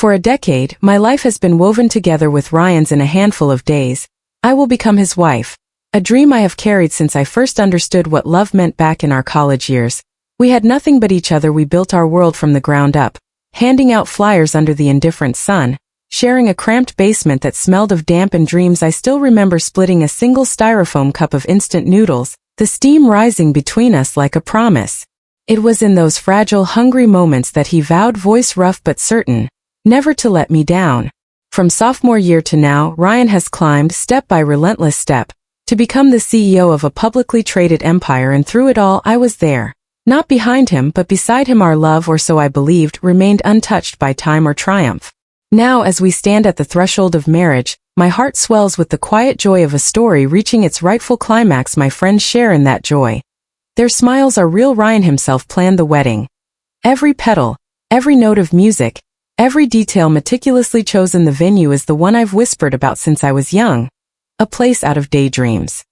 For a decade, my life has been woven together with Ryan's in a handful of days. I will become his wife. A dream I have carried since I first understood what love meant back in our college years. We had nothing but each other. We built our world from the ground up, handing out flyers under the indifferent sun, sharing a cramped basement that smelled of damp and dreams. I still remember splitting a single styrofoam cup of instant noodles, the steam rising between us like a promise. It was in those fragile, hungry moments that he vowed, voice rough but certain, never to let me down. From sophomore year to now, Ryan has climbed, step by relentless step, to become the CEO of a publicly traded empire, and through it all I was there. Not behind him but beside him. Our love, or so I believed, remained untouched by time or triumph. Now as we stand at the threshold of marriage, my heart swells with the quiet joy of a story reaching its rightful climax. My friends share in that joy. Their smiles are real. Ryan himself planned the wedding. Every petal, every note of music, every detail meticulously chosen. The venue is the one I've whispered about since I was young. A place out of daydreams.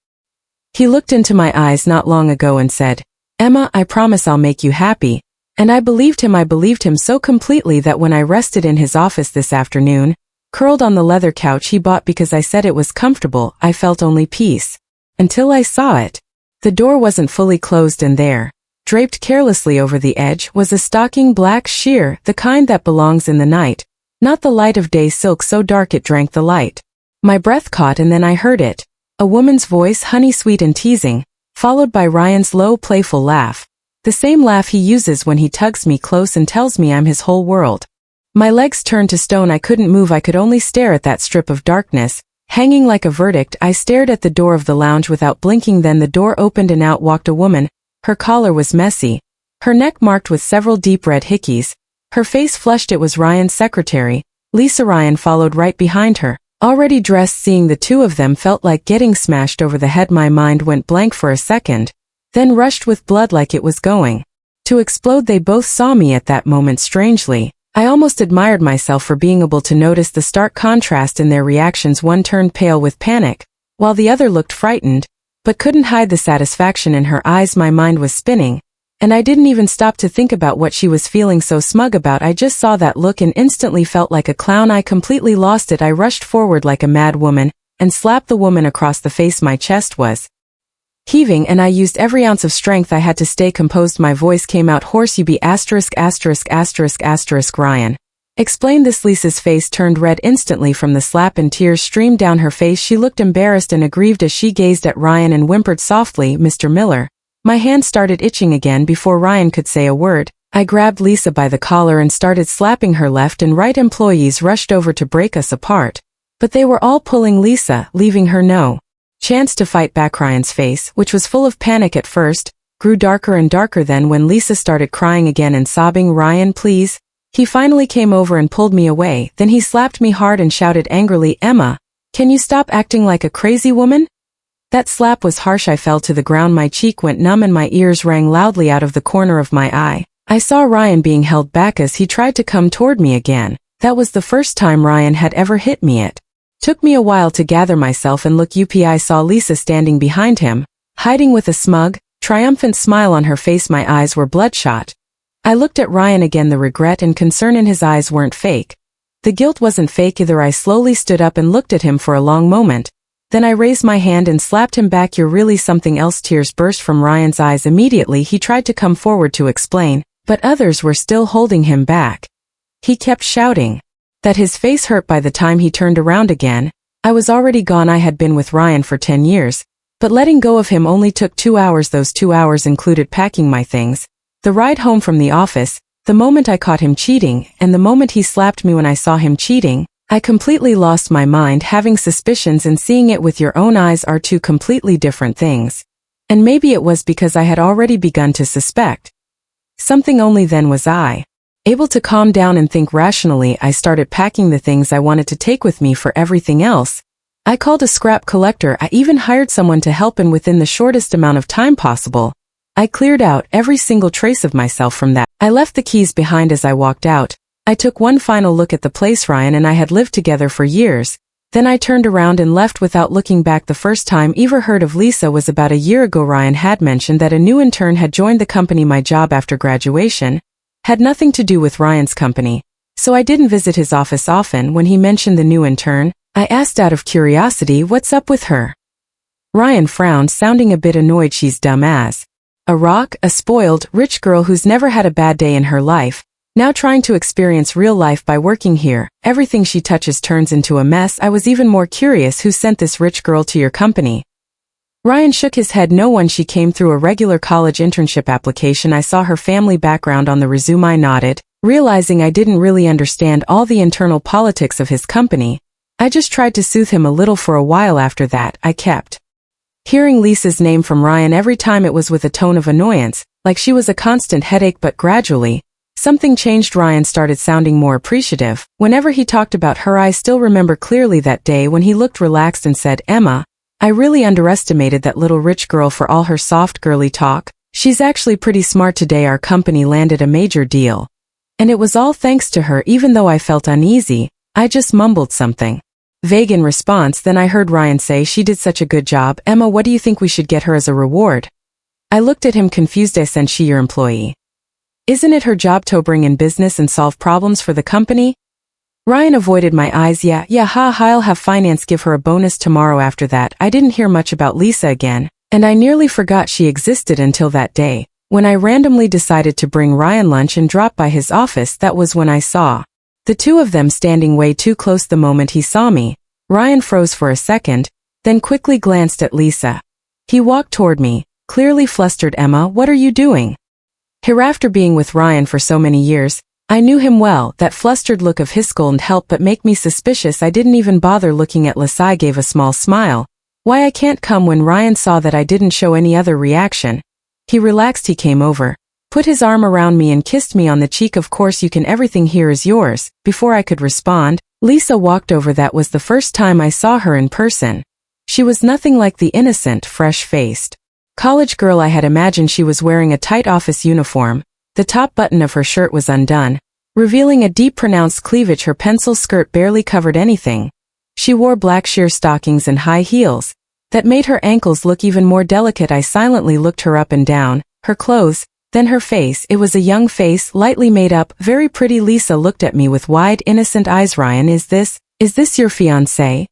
He looked into my eyes not long ago and said, "Emma, I promise I'll make you happy." And I believed him so completely that when I rested in his office this afternoon, curled on the leather couch he bought because I said it was comfortable, I felt only peace. Until I saw it. The door wasn't fully closed, and there, draped carelessly over the edge, was a stocking, black sheer, the kind that belongs in the night, not the light of day. Silk so dark it drank the light. My breath caught, and then I heard it. A woman's voice, honey sweet and teasing, followed by Ryan's low, playful laugh. The same laugh he uses when he tugs me close and tells me I'm his whole world. My legs turned to stone. I couldn't move. I could only stare at that strip of darkness, hanging like a verdict. I stared at the door of the lounge without blinking. Then the door opened and out walked a woman. Her collar was messy, her neck marked with several deep red hickeys, her face flushed. It was Ryan's secretary, Lisa. Ryan followed right behind her, already dressed. Seeing the two of them felt like getting smashed over the head. My mind went blank for a second, then rushed with blood like it was going to explode. They both saw me at that moment. Strangely, I almost admired myself for being able to notice the stark contrast in their reactions. One turned pale with panic, while the other looked frightened, but couldn't hide the satisfaction in her eyes. My mind was spinning, and I didn't even stop to think about what she was feeling so smug about. I just saw that look and instantly felt like a clown. I completely lost it. I rushed forward like a mad woman and slapped the woman across the face. My chest was heaving, and I used every ounce of strength I had to stay composed. My voice came out hoarse. "You be asterisk asterisk asterisk asterisk Ryan. Explain this." Lisa's face turned red instantly from the slap and tears streamed down her face. She looked embarrassed and aggrieved as she gazed at Ryan and whimpered softly, "Mr. Miller." My hand started itching again. Before Ryan could say a word, I grabbed Lisa by the collar and started slapping her left and right. Employees rushed over to break us apart, but they were all pulling Lisa, leaving her no chance to fight back. Ryan's face, which was full of panic at first, grew darker and darker. Then when Lisa started crying again and sobbing, "Ryan, please," he finally came over and pulled me away. Then he slapped me hard and shouted angrily, "Emma, can you stop acting like a crazy woman?" That slap was harsh. I fell to the ground. My cheek went numb and my ears rang loudly out of the corner of my eye. I saw Ryan being held back as he tried to come toward me again. That was the first time Ryan had ever hit me. It took me a while to gather myself and look up. I saw Lisa standing behind him, hiding with a smug, triumphant smile on her face. My eyes were bloodshot. I looked at Ryan again. The regret and concern in his eyes weren't fake. The guilt wasn't fake either. I slowly stood up and looked at him for a long moment. Then I raised my hand and slapped him back. "You're really something else." Tears burst from Ryan's eyes. Immediately he tried to come forward to explain, but others were still holding him back. He kept shouting that his face hurt. By the time he turned around again, I was already gone. I had been with Ryan for 10 years, but letting go of him only took 2 hours. Those 2 hours included packing my things, the ride home from the office, the moment I caught him cheating, and the moment he slapped me. When I saw him cheating, I completely lost my mind. Having suspicions and seeing it with your own eyes are two completely different things. And maybe it was because I had already begun to suspect something. Only then was I able to calm down and think rationally. I started packing the things I wanted to take with me. For everything else, I called a scrap collector. I even hired someone to help, and within the shortest amount of time possible, I cleared out every single trace of myself from that. I left the keys behind as I walked out. I took one final look at the place Ryan and I had lived together for years. Then I turned around and left without looking back. The first time I ever heard of Lisa was about a year ago. Ryan had mentioned that a new intern had joined the company. My job after graduation had nothing to do with Ryan's company. so I didn't visit his office often. When he mentioned the new intern, I asked out of curiosity what's up with her. Ryan frowned, sounding a bit annoyed. She's dumb as a rock, a spoiled, rich girl who's never had a bad day in her life, now trying to experience real life by working here. Everything she touches turns into a mess. I was even more curious, who sent this rich girl to your company? Ryan shook his head. No one. She came through a regular college internship application. I saw her family background on the resume. I nodded, realizing I didn't really understand all the internal politics of his company. I just tried to soothe him a little. For a while after that, I kept hearing Lisa's name from Ryan. Every time it was with a tone of annoyance, like she was a constant headache. But gradually, something changed. Ryan started sounding more appreciative whenever he talked about her. I still remember clearly that day when he looked relaxed and said, "Emma, I really underestimated that little rich girl for all her soft girly talk. She's actually pretty smart. Today our company landed a major deal. And it was all thanks to her." Even though I felt uneasy, I just mumbled something vague in response. Then I heard Ryan say, "She did such a good job. Emma, what do you think we should get her as a reward?" I looked at him confused. I said, "She your employee? Isn't it her job to bring in business and solve problems for the company?" Ryan avoided my eyes. Yeah, I'll have finance give her a bonus tomorrow." After that, I didn't hear much about Lisa again, and I nearly forgot she existed until that day, when I randomly decided to bring Ryan lunch and drop by his office. That was when I saw the two of them standing way too close. The moment he saw me, Ryan froze for a second, then quickly glanced at Lisa. He walked toward me, clearly flustered. "Emma, what are you doing here?" After being with Ryan for so many years, I knew him well. That flustered look of his couldn't help but make me suspicious. I didn't even bother looking at Lisa. I gave a small smile. "Why, I can't come." When Ryan saw that I didn't show any other reaction, he relaxed. He came over, put his arm around me and kissed me on the cheek. "Of course you can. Everything here is yours." Before I could respond, Lisa walked over. That was the first time I saw her in person. She was nothing like the innocent, fresh-faced college girl I had imagined. She was wearing a tight office uniform. The top button of her shirt was undone, revealing a deep pronounced cleavage. Her pencil skirt barely covered anything. She wore black sheer stockings and high heels that made her ankles look even more delicate. I silently looked her up and down, her clothes, then her face. It was a young face, lightly made up, very pretty. Lisa looked at me with wide, innocent eyes. "Ryan, is this your fiancé?"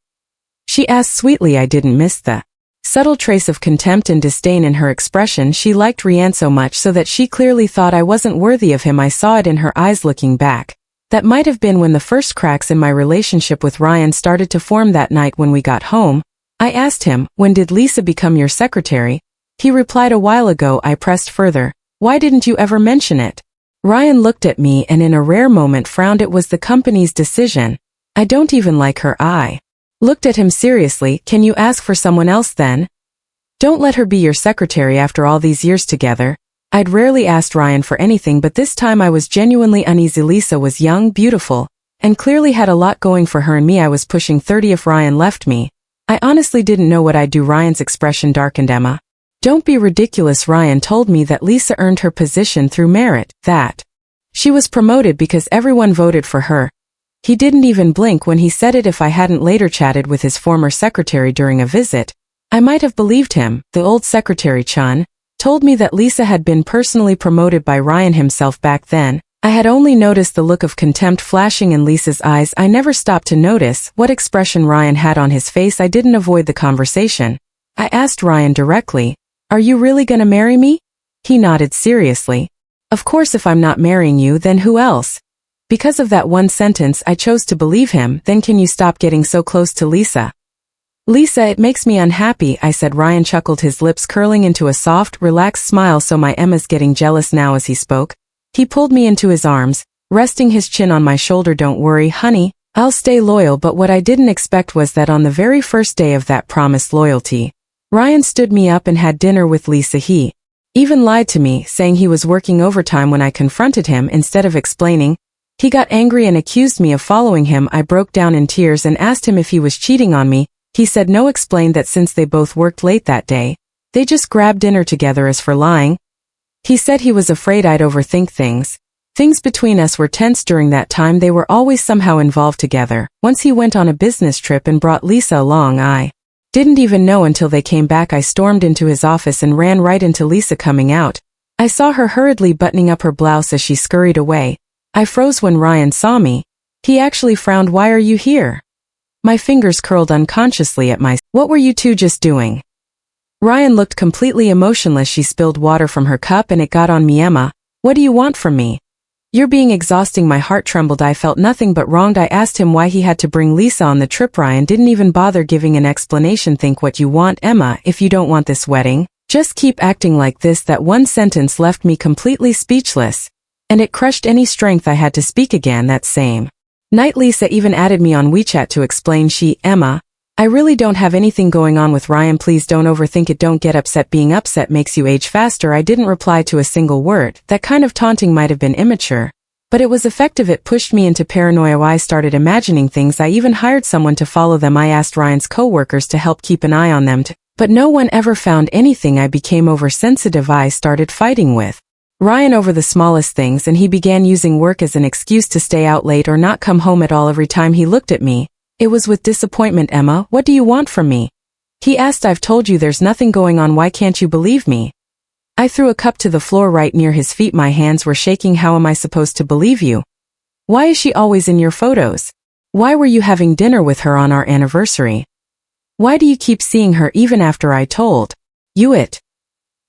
she asked sweetly. I didn't miss the subtle trace of contempt and disdain in her expression. She liked Ryan so much so that she clearly thought I wasn't worthy of him. I saw it in her eyes. Looking back, that might have been when the first cracks in my relationship with Ryan started to form. That night when we got home, I asked him, "When did Lisa become your secretary?" He replied, "A while ago." I pressed further, "Why didn't you ever mention it?" Ryan looked at me and in a rare moment frowned. "It was the company's decision. I don't even like her." I looked at him seriously. "Can you ask for someone else then? Don't let her be your secretary after all these years together." I'd rarely asked Ryan for anything, but this time I was genuinely uneasy. Lisa was young, beautiful, and clearly had a lot going for her and me. I was pushing 30. If Ryan left me, I honestly didn't know what I'd do. Ryan's expression darkened. "Emma, don't be ridiculous." Ryan told me that Lisa earned her position through merit, that she was promoted because everyone voted for her. He didn't even blink when he said it. If I hadn't later chatted with his former secretary during a visit, I might have believed him. The old secretary, Chun, told me that Lisa had been personally promoted by Ryan himself. Back then, I had only noticed the look of contempt flashing in Lisa's eyes. I never stopped to notice what expression Ryan had on his face. I didn't avoid the conversation. I asked Ryan directly, "Are you really gonna marry me?" He nodded seriously. "Of course. If I'm not marrying you, then who else?" Because of that one sentence, I chose to believe him. "Then can you stop getting so close to Lisa?" "Lisa, it makes me unhappy," I said. Ryan chuckled, his lips curling into a soft, relaxed smile. "So my Emma's getting jealous now." As he spoke, he pulled me into his arms, resting his chin on my shoulder. "Don't worry, honey, I'll stay loyal." But what I didn't expect was that on the very first day of that promised loyalty, Ryan stood me up and had dinner with Lisa. He even lied to me, saying he was working overtime. When I confronted him, instead of explaining, he got angry and accused me of following him. I broke down in tears and asked him if he was cheating on me. He said no. Explained that since they both worked late that day, they just grabbed dinner together. As for lying, he said he was afraid I'd overthink things. Things between us were tense during that time. They were always somehow involved together. Once he went on a business trip and brought Lisa along. I didn't even know until they came back. I stormed into his office and ran right into Lisa coming out. I saw her hurriedly buttoning up her blouse as she scurried away. I froze when Ryan saw me. He actually frowned. "Why are you here?" My fingers curled unconsciously at my. "What were you two just doing?" Ryan looked completely emotionless. She spilled water from her cup and it got on me. "Emma, what do you want from me?" "You're being exhausting." My heart trembled. I felt nothing but wronged. I asked him why he had to bring Lisa on the trip. Ryan didn't even bother giving an explanation. "Think what you want, Emma. If you don't want this wedding, just keep acting like this." That one sentence left me completely speechless, and it crushed any strength I had to speak again. That same night, Lisa even added me on WeChat to explain. "Emma, I really don't have anything going on with Ryan. Please don't overthink it. Don't get upset. Being upset makes you age faster." I didn't reply to a single word. That kind of taunting might have been immature, but it was effective. It pushed me into paranoia. I started imagining things. I even hired someone to follow them. I asked Ryan's co-workers to help keep an eye on them, but no one ever found anything. I became oversensitive. I started fighting with Ryan over the smallest things, and he began using work as an excuse to stay out late or not come home at all. Every time he looked at me, it was with disappointment. "Emma, what do you want from me?" he asked. "I've told you there's nothing going on. Why can't you believe me?" I threw a cup to the floor right near his feet. My hands were shaking. "How am I supposed to believe you? Why is she always in your photos? Why were you having dinner with her on our anniversary? Why do you keep seeing her even after I told you it?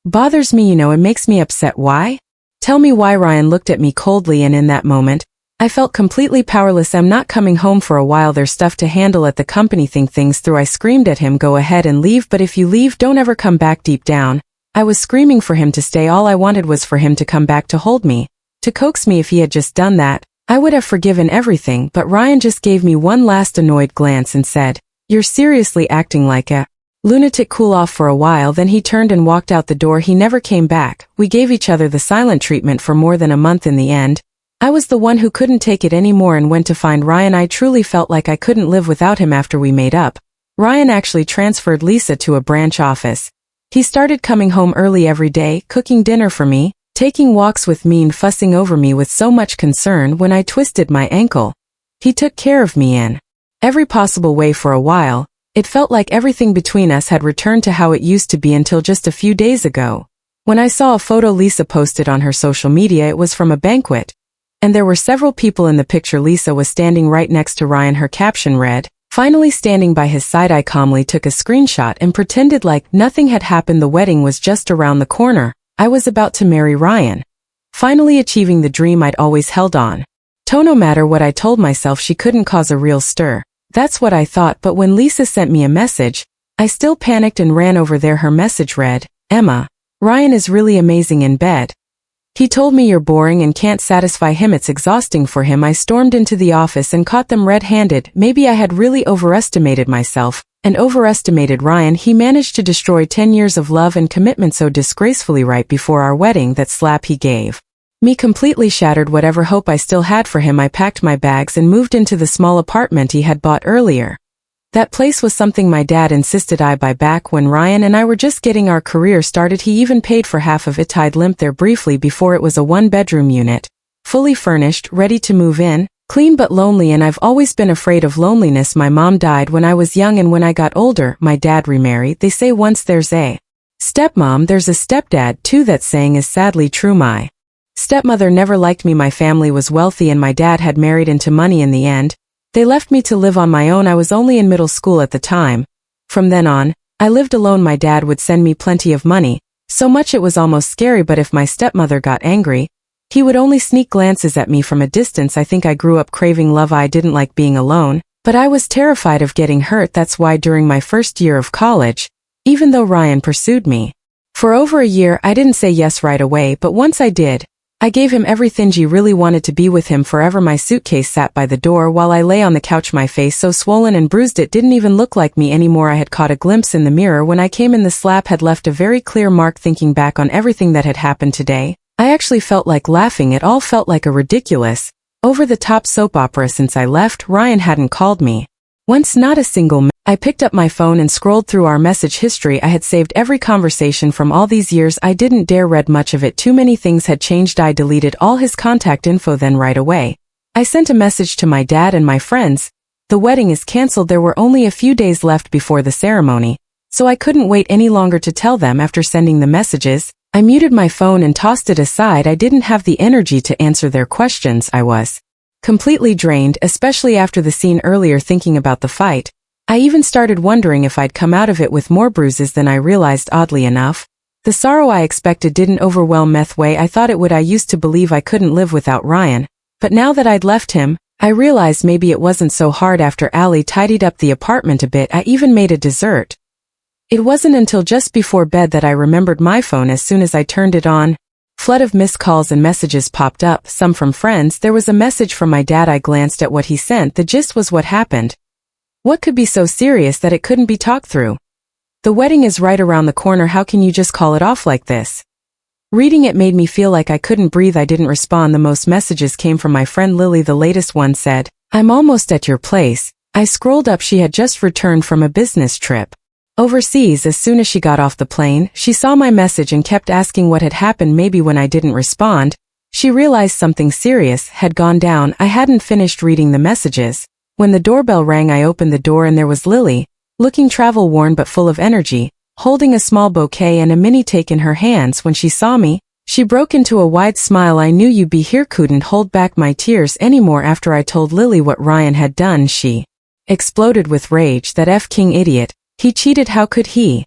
Bothers me, it makes me upset. Why? Tell me why." Ryan looked at me coldly, and in that moment, I felt completely powerless. "I'm not coming home for a while. There's stuff to handle at the company. Think things through." I screamed at him. "Go ahead and leave, but if you leave, don't ever come back." Deep down, I was screaming for him to stay. All I wanted was for him to come back, to hold me, to coax me. If he had just done that, I would have forgiven everything. But Ryan just gave me one last annoyed glance and said, "You're seriously acting like a lunatic." Cool off for a while, then he turned and walked out the door. He never came back. We gave each other the silent treatment for more than a month. In the end, I was the one who couldn't take it anymore and went to find Ryan. I truly felt like I couldn't live without him. After we made up, Ryan actually transferred Lisa to a branch office. He started coming home early every day, cooking dinner for me, taking walks with me, and fussing over me with so much concern. When I twisted my ankle, he took care of me in every possible way. For a while, it felt like everything between us had returned to how it used to be, until just a few days ago, when I saw a photo Lisa posted on her social media. It was from a banquet, and there were several people in the picture. Lisa was standing right next to Ryan. Her caption read, "Finally standing by his side." I calmly took a screenshot and pretended like nothing had happened. The wedding was just around the corner. I was about to marry Ryan, finally achieving the dream I'd always held on to. No matter what I told myself, she couldn't cause a real stir. That's what I thought. But when Lisa sent me a message, I still panicked and ran over there. Her message read, "Emma, Ryan is really amazing in bed. He told me you're boring and can't satisfy him. It's exhausting for him." I stormed into the office and caught them red-handed. Maybe I had really overestimated myself and overestimated Ryan. He managed to destroy 10 years of love and commitment so disgracefully right before our wedding. That slap he gave me completely shattered whatever hope I still had for him. I packed my bags and moved into the small apartment he had bought earlier. That place was something my dad insisted I buy back when Ryan and I were just getting our career started. He even paid for half of it. I'd lived there briefly before. It was a one-bedroom unit, fully furnished, ready to move in, clean but lonely, and I've always been afraid of loneliness. My mom died when I was young, and when I got older, my dad remarried. They say once there's a stepmom, there's a stepdad too. That saying is sadly true. My stepmother never liked me. My family was wealthy and my dad had married into money. In the end, they left me to live on my own. I was only in middle school at the time. From then on, I lived alone. My dad would send me plenty of money, so much it was almost scary. But if my stepmother got angry, he would only sneak glances at me from a distance. I think I grew up craving love. I didn't like being alone, but I was terrified of getting hurt. That's why during my first year of college, even though Ryan pursued me for over a year, I didn't say yes right away. But once I did, I gave him everything. He really wanted to be with him forever. My suitcase sat by the door while I lay on the couch, my face so swollen and bruised it didn't even look like me anymore. I had caught a glimpse in the mirror when I came in. The slap had left a very clear mark. Thinking back on everything that had happened today, I actually felt like laughing. It all felt like a ridiculous, over-the-top soap opera. Since I left, Ryan hadn't called me once, not a single minute. I picked up my phone and scrolled through our message history. I had saved every conversation from all these years. I didn't dare read much of it. Too many things had changed. I deleted all his contact info. Then right away, I sent a message to my dad and my friends. The wedding is canceled. There were only a few days left before the ceremony, so I couldn't wait any longer to tell them. After sending the messages, I muted my phone and tossed it aside. I didn't have the energy to answer their questions. I was completely drained, especially after the scene earlier thinking about the fight. I even started wondering if I'd come out of it with more bruises than I realized. Oddly enough, the sorrow I expected didn't overwhelm me the way I thought it would. I used to believe I couldn't live without Ryan, but now that I'd left him, I realized maybe it wasn't so hard. After Allie tidied up the apartment a bit, I even made a dessert. It wasn't until just before bed that I remembered my phone. As soon as I turned it on, flood of missed calls and messages popped up, some from friends. There was a message from my dad. I glanced at what he sent. The gist was what happened. What could be so serious that it couldn't be talked through? The wedding is right around the corner. How can you just call it off like this? Reading it made me feel like I couldn't breathe. I didn't respond. The most messages came from my friend Lily. The latest one said, "I'm almost at your place." I scrolled up. She had just returned from a business trip overseas. As soon as she got off the plane, she saw my message and kept asking what had happened. Maybe when I didn't respond, she realized something serious had gone down. I hadn't finished reading the messages when the doorbell rang. I opened the door and there was Lily, looking travel-worn but full of energy, holding a small bouquet and a mini cake in her hands. When she saw me, she broke into a wide smile. "I knew you'd be here." Couldn't hold back my tears anymore after I told Lily what Ryan had done. She exploded with rage. "That F-king idiot. He cheated. How could he?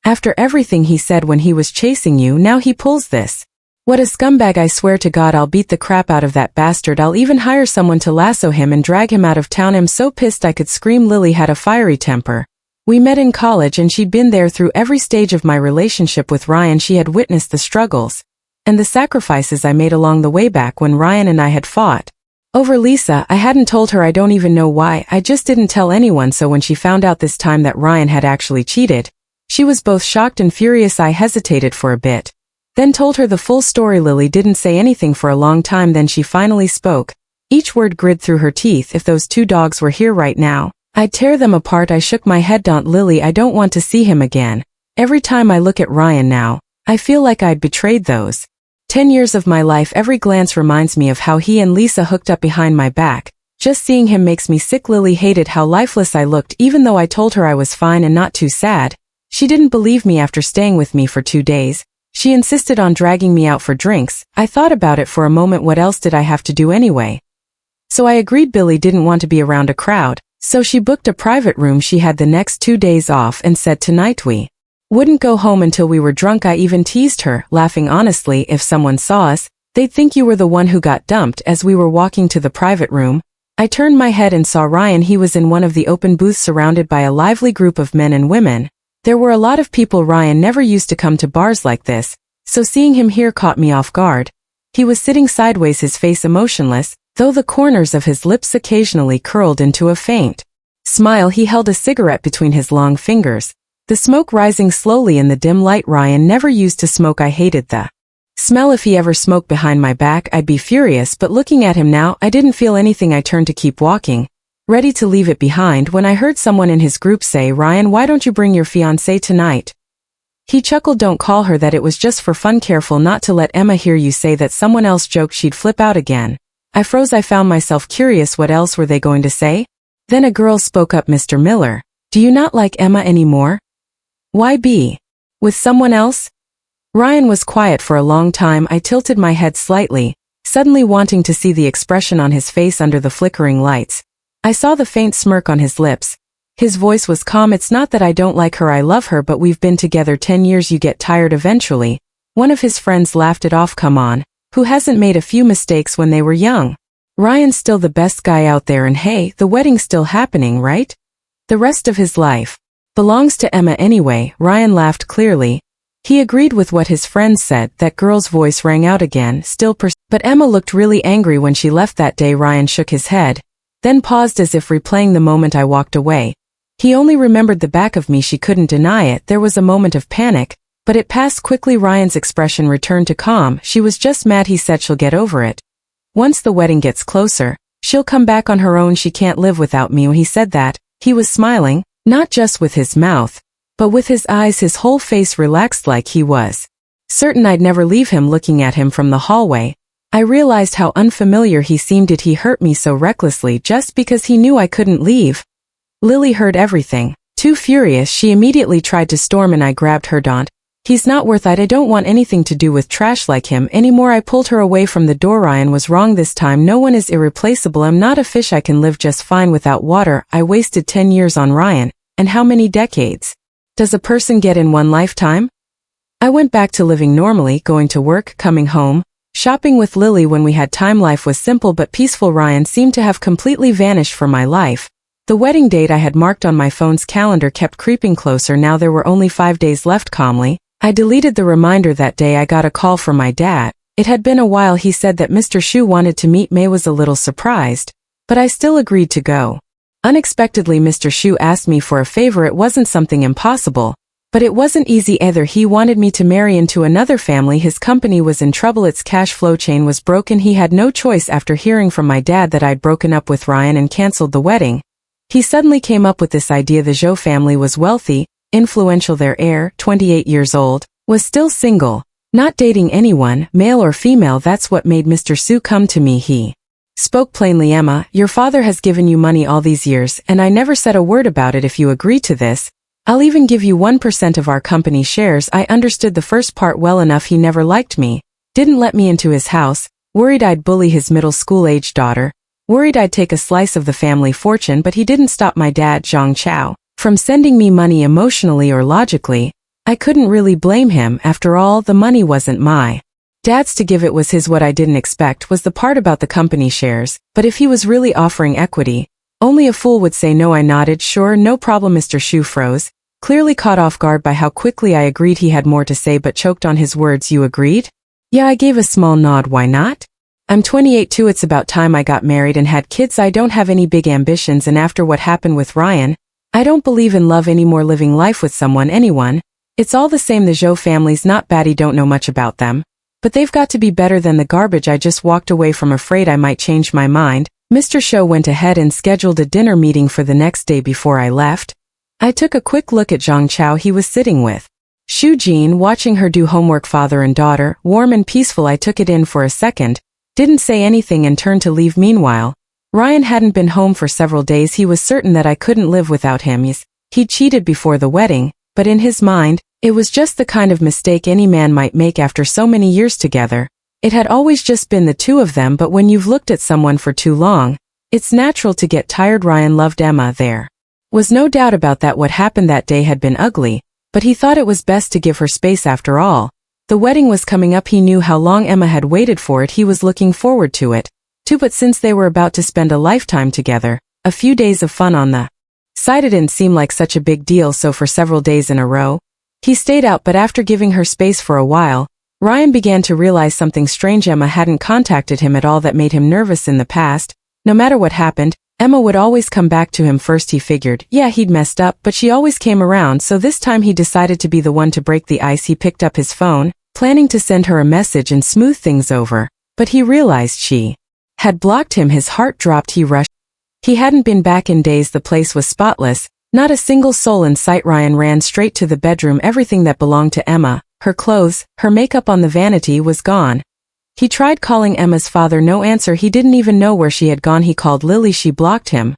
After everything he said when he was chasing you, now he pulls this. What a scumbag. I swear to God I'll beat the crap out of that bastard. I'll even hire someone to lasso him and drag him out of town. I'm so pissed I could scream." Lily had a fiery temper. We met in college and she'd been there through every stage of my relationship with Ryan. She had witnessed the struggles and the sacrifices I made along the way. Back when Ryan and I had fought over Lisa, I hadn't told her. I don't even know why. I just didn't tell anyone. So when she found out this time that Ryan had actually cheated, she was both shocked and furious. I hesitated for a bit, then told her the full story. Lily didn't say anything for a long time. Then she finally spoke. Each word gritted through her teeth. "If those two dogs were here right now, I'd tear them apart." I shook my head. "Don't, Lily, I don't want to see him again. Every time I look at Ryan now, I feel like I'd betrayed those 10 years of my life. Every glance reminds me of how he and Lisa hooked up behind my back. Just seeing him makes me sick." Lily hated how lifeless I looked. Even though I told her I was fine and not too sad, she didn't believe me. After staying with me for 2 days, she insisted on dragging me out for drinks. I thought about it for a moment. What else did I have to do anyway? So I agreed. Billy didn't want to be around a crowd, so she booked a private room. She had the next 2 days off and said tonight we wouldn't go home until we were drunk. I even teased her, laughing. "Honestly, if someone saw us, they'd think you were the one who got dumped." As we were walking to the private room, I turned my head and saw Ryan. He was in one of the open booths surrounded by a lively group of men and women. There were a lot of people. Ryan never used to come to bars like this, so seeing him here caught me off guard. He was sitting sideways, his face emotionless, though the corners of his lips occasionally curled into a faint smile. He held a cigarette between his long fingers, the smoke rising slowly in the dim light. Ryan never used to smoke. I hated the smell. If he ever smoked behind my back, I'd be furious, but looking at him now, I didn't feel anything. I turned to keep walking, ready to leave it behind, when I heard someone in his group say, "Ryan, why don't you bring your fiancée tonight?" He chuckled. "Don't call her that. It was just for fun. Careful not to let Emma hear you say that." Someone else joked she'd flip out again. I froze. I found myself curious. What else were they going to say? Then a girl spoke up. "Mr. Miller, do you not like Emma anymore? Why be with someone else?" Ryan was quiet for a long time. I tilted my head slightly, suddenly wanting to see the expression on his face under the flickering lights. I saw the faint smirk on his lips. His voice was calm. "It's not that I don't like her. I love her, but we've been together 10 years. You get tired eventually." One of his friends laughed it off. "Come on, who hasn't made a few mistakes when they were young? Ryan's still the best guy out there, and hey, the wedding's still happening, right? The rest of his life belongs to Emma anyway." Ryan laughed clearly. He agreed with what his friends said. That girl's voice rang out again, but Emma looked really angry when she left that day. Ryan shook his head, then paused as if replaying the moment I walked away. He only remembered the back of me. She couldn't deny it. There was a moment of panic, but it passed quickly. Ryan's expression returned to calm. "She was just mad," he said. "She'll get over it. Once the wedding gets closer, she'll come back on her own. She can't live without me." When he said that, he was smiling, not just with his mouth, but with his eyes. His whole face relaxed, like he was certain I'd never leave him. Looking at him from the hallway, I realized how unfamiliar he seemed. Did he hurt me so recklessly just because he knew I couldn't leave? Lily heard everything. Too furious, she immediately tried to storm and I grabbed her. "Don't." He's not worth it. I don't want anything to do with trash like him anymore. I pulled her away from the door. Ryan was wrong this time. No one is irreplaceable. I'm not a fish. I can live just fine without water. I wasted 10 years on Ryan. And how many decades does a person get in one lifetime? I went back to living normally, going to work, coming home, shopping with Lily when we had time. Life was simple but peaceful. Ryan seemed to have completely vanished from my life. The wedding date I had marked on my phone's calendar kept creeping closer. Now there were only 5 days left. Calmly, I deleted the reminder. That day I got a call from my dad. It had been a while. He said that Mr. Shu wanted to meet me. Was a little surprised, but I still agreed to go. Unexpectedly, Mr. Shu asked me for a favor. It wasn't something impossible, but it wasn't easy either. He wanted me to marry into another family. His company was in trouble. Its cash flow chain was broken. He had no choice. After hearing from my dad that I'd broken up with Ryan and canceled the wedding, he suddenly came up with this idea. The Zhou family was wealthy, influential. Their heir, 28 years old, was still single, not dating anyone, male or female. That's what made Mr. Shu come to me. He spoke plainly. Emma, your father has given you money all these years, and I never said a word about it. If you agree to this, I'll even give you 1% of our company shares. I understood the first part well enough. He never liked me, didn't let me into his house, worried I'd bully his middle school-aged daughter, worried I'd take a slice of the family fortune. But he didn't stop my dad, Zhang Chao, from sending me money emotionally or logically. I couldn't really blame him. After all, the money wasn't my dad's to give. It was his. What I didn't expect was the part about the company shares, but if he was really offering equity, only a fool would say no. I nodded. Sure, no problem. Mr. Shu froze, clearly caught off guard by how quickly I agreed. He had more to say but choked on his words. You agreed? Yeah, I gave a small nod. Why not? I'm 28 too. It's about time I got married and had kids. I don't have any big ambitions, and after what happened with Ryan, I don't believe in love anymore. Living life with anyone, it's all the same. The Zhou family's not bad. I don't know much about them, but they've got to be better than the garbage I just walked away from, afraid I might change my mind. Mr. Shu went ahead and scheduled a dinner meeting for the next day. Before I left, I took a quick look at Zhang Chao. He was sitting with Shu Jin, watching her do homework. Father and daughter, warm and peaceful. I took it in for a second, didn't say anything, and turned to leave. Meanwhile, Ryan hadn't been home for several days. He was certain that I couldn't live without him. Yes, he'd cheated before the wedding, but in his mind, it was just the kind of mistake any man might make after so many years together. It had always just been the two of them, but when you've looked at someone for too long, it's natural to get tired. Ryan loved Emma. There was no doubt about that. What happened that day had been ugly, but he thought it was best to give her space. After all, the wedding was coming up. He knew how long Emma had waited for it. He was looking forward to it too, but since they were about to spend a lifetime together, a few days of fun on the side didn't seem like such a big deal. So for several days in a row, he stayed out. But after giving her space for a while, Ryan began to realize something strange. Emma hadn't contacted him at all. That made him nervous. In the past, no matter what happened, Emma would always come back to him first. He figured, yeah, he'd messed up, but she always came around. So this time he decided to be the one to break the ice. He picked up his phone, planning to send her a message and smooth things over, but he realized she had blocked him. His heart dropped. He rushed. He hadn't been back in days. The place was spotless, not a single soul in sight. Ryan ran straight to the bedroom. Everything that belonged to Emma, her clothes, her makeup on the vanity, was gone. He tried calling Emma's father. No answer. He didn't even know where she had gone. He called Lily. She blocked him.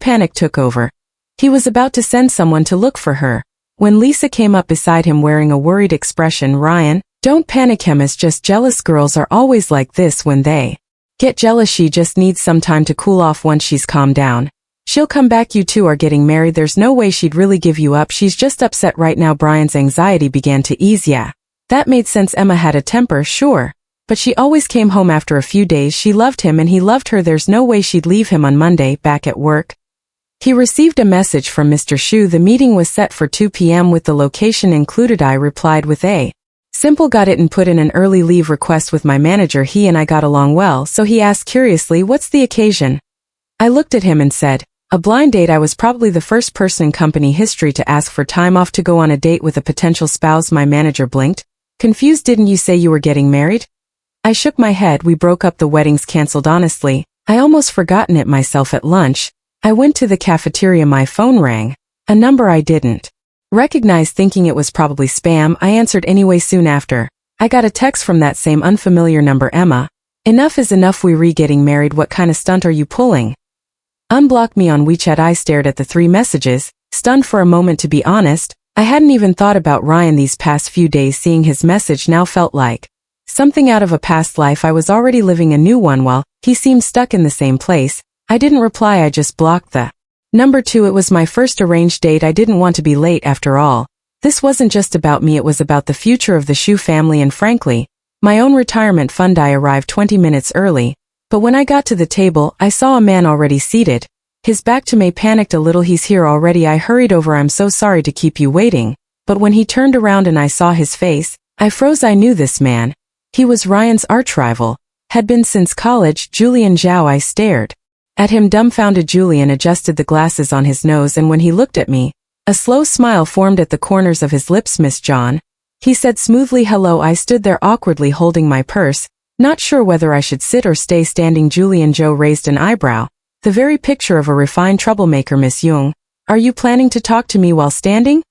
Panic took over. He was about to send someone to look for her when Lisa came up beside him wearing a worried expression. Ryan, don't panic. Emma's just jealous. Girls are always like this when they get jealous. She just needs some time to cool off. Once she's calmed down, she'll come back. You two are getting married. There's no way she'd really give you up. She's just upset right now. Brian's anxiety began to ease. Yeah, that made sense. Emma had a temper, sure, but she always came home after a few days. She loved him and he loved her. There's no way she'd leave him. On Monday, back at work, he received a message from Mr. Shu. The meeting was set for 2 p.m. with the location included. I replied with a simple got it and put in an early leave request with my manager. He and I got along well, so he asked curiously, what's the occasion? I looked at him and said, a blind date. I was probably the first person in company history to ask for time off to go on a date with a potential spouse. My manager blinked, confused. Didn't you say you were getting married? I shook my head. We broke up. The wedding's canceled. Honestly, I almost forgotten it myself. At lunch, I went to the cafeteria. My phone rang, a number I didn't recognize. Thinking it was probably spam, I answered anyway. Soon after, I got a text from that same unfamiliar number. Emma, enough is enough. We getting married. What kind of stunt are you pulling? Unblock me on WeChat. I stared at the 3 messages, stunned for a moment. To be honest, I hadn't even thought about Ryan these past few days. Seeing his message now felt like something out of a past life. I was already living a new one while he seemed stuck in the same place. I didn't reply, I just blocked the number 2. It was my first arranged date. I didn't want to be late after all. This wasn't just about me, it was about the future of the Shu family and frankly, my own retirement fund. I arrived 20 minutes early, but when I got to the table, I saw a man already seated. His back to me. Panicked a little. He's here already. I hurried over. I'm so sorry to keep you waiting. But when he turned around and I saw his face, I froze. I knew this man. He was Ryan's arch-rival. Had been since college, Julian Zhao. I stared at him dumbfounded. Julian adjusted the glasses on his nose, and when he looked at me, a slow smile formed at the corners of his lips. Miss John, he said smoothly. Hello. I stood there awkwardly holding my purse, not sure whether I should sit or stay standing. Julian Zhao raised an eyebrow. The very picture of a refined troublemaker. Miss Young, are you planning to talk to me while standing?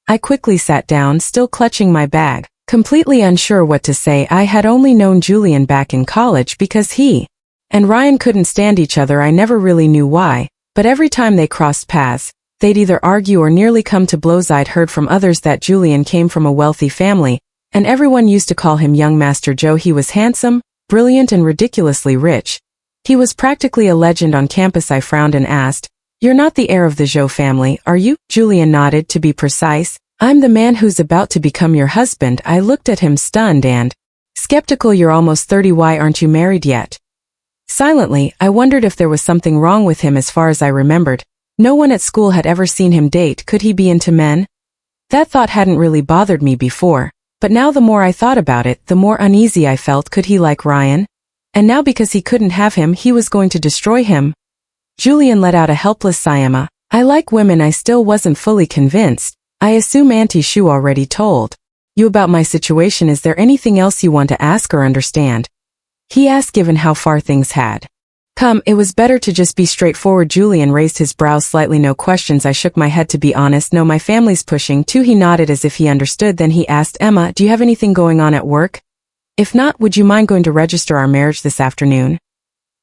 I quickly sat down, still clutching my bag, completely unsure what to say. I had only known Julian back in college because he and Ryan couldn't stand each other. I never really knew why, but every time they crossed paths, they'd either argue or nearly come to blows. I'd heard from others that Julian came from a wealthy family, and everyone used to call him Young Master Joe. He was handsome, brilliant, and ridiculously rich. He was practically a legend on campus. I frowned and asked, "You're not the heir of the Zhou family, are you?" Julian nodded. To be precise, I'm the man who's about to become your husband. I looked at him stunned and skeptical. You're almost 30. Why aren't you married yet? Silently, I wondered if there was something wrong with him. As far as I remembered, no one at school had ever seen him date. Could he be into men? That thought hadn't really bothered me before, but now the more I thought about it, the more uneasy I felt. Could he like Ryan? And now because he couldn't have him, he was going to destroy him? Julian let out a helpless sigh. Emma, I like women. I still wasn't fully convinced. I assume Auntie Shu already told you about my situation. Is there anything else you want to ask or understand? He asked, given how far things had come. It was better to just be straightforward. Julian raised his brows slightly. No questions. I shook my head. To be honest, no, my family's pushing too. He nodded as if he understood. Then he asked, Emma, do you have anything going on at work? If not, would you mind going to register our marriage this afternoon?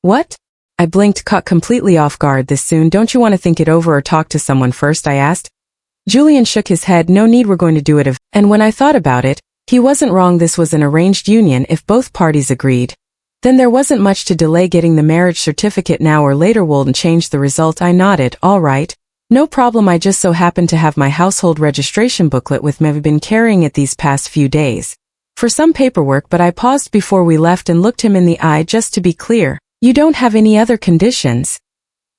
What? I blinked, caught completely off guard. This soon? Don't you want to think it over or talk to someone first? I asked. Julian shook his head. No need, we're going to do it. And when I thought about it, he wasn't wrong. This was an arranged union. If both parties agreed, then there wasn't much to delay. Getting the marriage certificate now or later wouldn't change the result. I nodded. All right. No problem. I just so happened to have my household registration booklet with me. I've been carrying it these past few days for some paperwork, but I paused before we left and looked him in the eye. Just to be clear, you don't have any other conditions?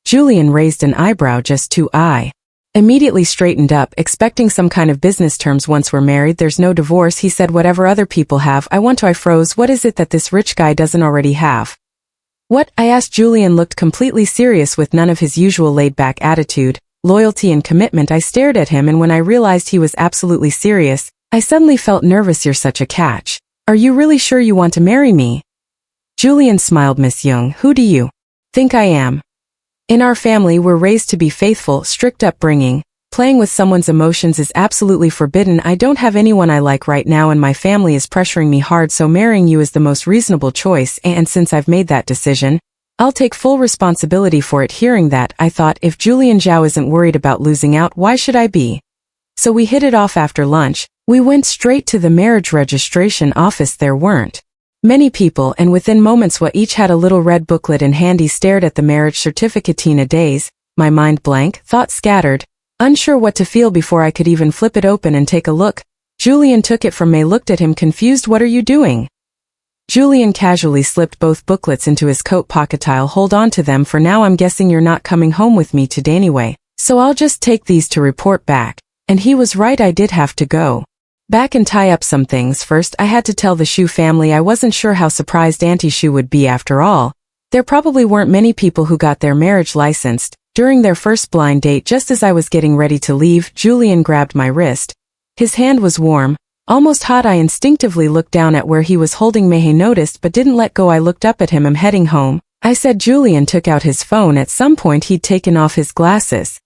Julian raised an eyebrow. Just two. I immediately straightened up, expecting some kind of business terms. Once we're married, there's no divorce. He said, whatever other people have. I want to. I froze. What is it that this rich guy doesn't already have? What? I asked. Julian looked completely serious with none of his usual laid-back attitude, loyalty and commitment. I stared at him, and when I realized he was absolutely serious, I suddenly felt nervous. You're such a catch. Are you really sure you want to marry me? Julian smiled. Miss Young, who do you think I am? In our family, we're raised to be faithful, strict upbringing. Playing with someone's emotions is absolutely forbidden. I don't have anyone I like right now, and my family is pressuring me hard, so marrying you is the most reasonable choice, and since I've made that decision, I'll take full responsibility for it. Hearing that, I thought, if Julian Zhao isn't worried about losing out, why should I be? So we hit it off. After lunch, we went straight to the marriage registration office. There weren't many people, and within moments we each had a little red booklet in hand. He stared at the marriage certificate. Tina days, my mind blank, thoughts scattered, unsure what to feel before I could even flip it open and take a look. Julian took it from me, looked at him confused. What are you doing? Julian casually slipped both booklets into his coat pocket. I'll hold on to them for now. I'm guessing you're not coming home with me today anyway, so I'll just take these to report back. And he was right, I did have to go back and tie up some things. First, I had to tell the Shu family. I wasn't sure how surprised Auntie Shu would be. After all, there probably weren't many people who got their marriage licensed during their first blind date. Just as I was getting ready to leave, Julian grabbed my wrist. His hand was warm, almost hot. I instinctively looked down at where he was holding me. He noticed but didn't let go. I looked up at him. I'm heading home, I said. Julian took out his phone. At some point he'd taken off his glasses.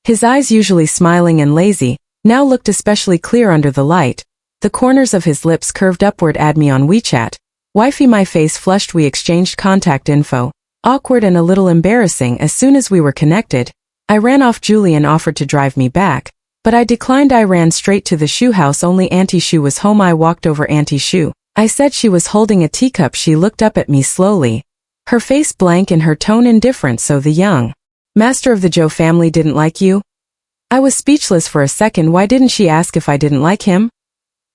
His eyes, usually smiling and lazy, now looked especially clear under the light. The corners of his lips curved upward. Add me on WeChat. Wifey. My face flushed. We exchanged contact info. Awkward and a little embarrassing. As soon as we were connected, I ran off. Julian offered to drive me back, But I declined. I ran straight to the shoe house. Only Auntie Shoe was home. I walked over Auntie Shoe. I said she was holding a teacup. She looked up at me slowly, her face blank and her tone indifferent. So the young master of the Joe family didn't like you? I was speechless for a second. Why didn't she ask if I didn't like him?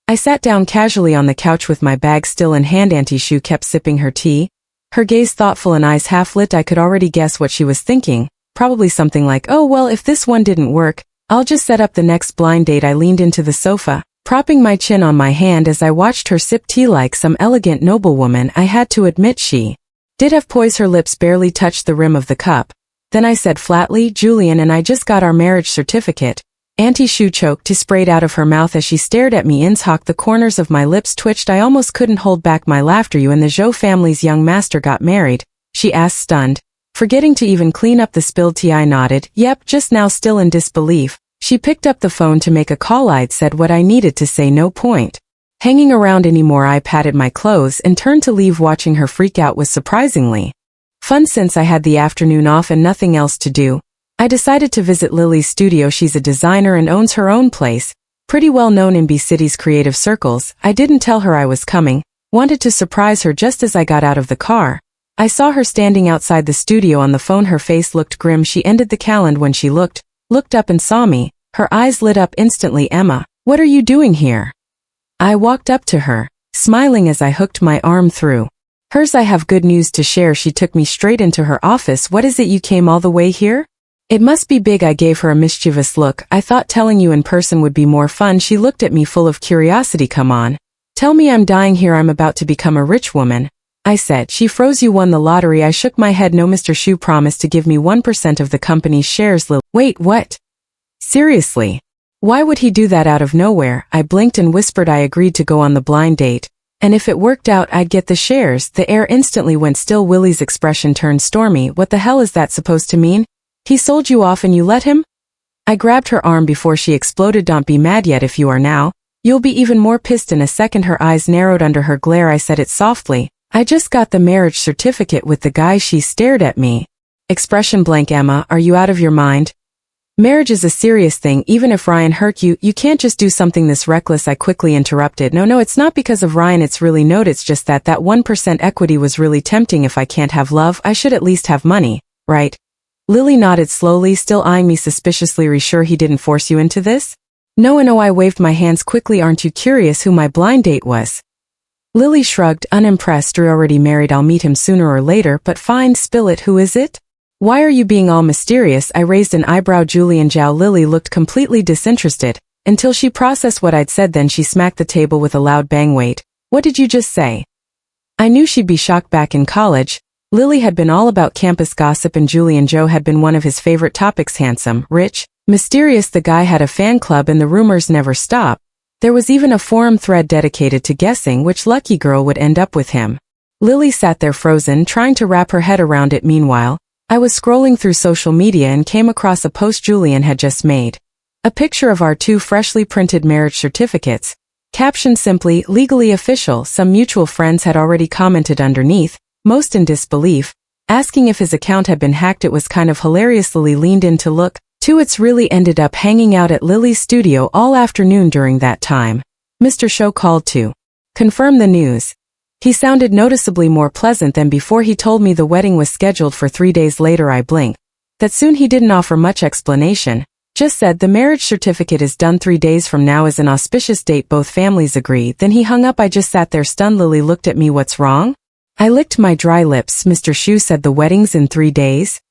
I sat down casually on the couch with my bag still in hand. Auntie Shoe kept sipping her tea, her gaze thoughtful and eyes half lit. I could already guess what she was thinking, probably something like, oh well, if this one didn't work, I'll just set up the next blind date. I leaned into the sofa, propping my chin on my hand as I watched her sip tea like some elegant noblewoman. I had to admit she did have poise. Her lips barely touched the rim of the cup. Then I said flatly, Julian and I just got our marriage certificate. Auntie Shoe choked. Tea sprayed out of her mouth as she stared at me. Inshawk, the corners of my lips twitched. I almost couldn't hold back my laughter. You and the Joe family's young master got married? She asked, stunned, forgetting to even clean up the spilled tea. I nodded. Yep, just now, still in disbelief. She picked up the phone to make a call. I'd said what I needed to say. No point hanging around anymore. I patted my clothes and turned to leave. Watching her freak out was surprisingly fun since I had the afternoon off and nothing else to do. I decided to visit Lily's studio. She's a designer and owns her own place, pretty well known in B-City's creative circles. I didn't tell her I was coming, wanted to surprise her. Just as I got out of the car, I saw her standing outside the studio on the phone. Her face looked grim. She ended the calendar. When she looked up and saw me, her eyes lit up instantly. Emma, what are you doing here? I walked up to her, smiling as I hooked my arm through hers. I have good news to share. She took me straight into her office. What is it? You came all the way here? It must be big. I gave her a mischievous look. I thought telling you in person would be more fun. She looked at me full of curiosity. Come on. Tell me. I'm dying here. I'm about to become a rich woman, I said. She froze. You won the lottery. I shook my head. No, Mr. Shoe promised to give me 1% of the company's shares. Wait, what? Seriously? Why would he do that out of nowhere? I blinked and whispered I agreed to go on the blind date, and if it worked out I'd get the shares. The air instantly went still. Willie's expression turned stormy. What the hell is that supposed to mean? He sold you off and you let him? I grabbed her arm before she exploded. Don't be mad yet. If you are now, you'll be even more pissed in a second. Her eyes narrowed under her glare. I said it softly. I just got the marriage certificate with the guy. She stared at me, expression blank. Emma, are you out of your mind? Marriage is a serious thing. Even if Ryan hurt you, you can't just do something this reckless. I quickly interrupted. No, it's not because of Ryan. It's really not. It's just that 1% equity was really tempting. If I can't have love, I should at least have money, right? Lily nodded slowly, still eyeing me suspiciously. Are you sure he didn't force you into this? No, I waved my hands quickly. Aren't you curious who my blind date was? Lily shrugged, unimpressed. You're already married. I'll meet him sooner or later, but fine, spill it. Who is it? Why are you being all mysterious? I raised an eyebrow. Julian Zhao. Lily looked completely disinterested until she processed what I'd said. Then she smacked the table with a loud bang. Wait, what did you just say? I knew she'd be shocked. Back in college, Lily had been all about campus gossip and Julian Zhao had been one of his favorite topics. Handsome, rich, mysterious. The guy had a fan club and the rumors never stopped. There was even a forum thread dedicated to guessing which lucky girl would end up with him. Lily sat there frozen, trying to wrap her head around it. Meanwhile, I was scrolling through social media and came across a post Julian had just made. A picture of our 2 freshly printed marriage certificates, captioned simply, legally official. Some mutual friends had already commented underneath, most in disbelief, asking if his account had been hacked. It was kind of hilarious. Lily leaned in to look. It's really ended up hanging out at Lily's studio all afternoon. During that time, Mr. Show called to confirm the news. He sounded noticeably more pleasant than before. He told me the wedding was scheduled for 3 days later. I blinked. That soon? He didn't offer much explanation, just said the marriage certificate is done. 3 days from now is an auspicious date. Both families agree. Then he hung up. I just sat there stunned. Lily looked at me. What's wrong? I licked my dry lips. Mr. Shoe said the wedding's in 3 days.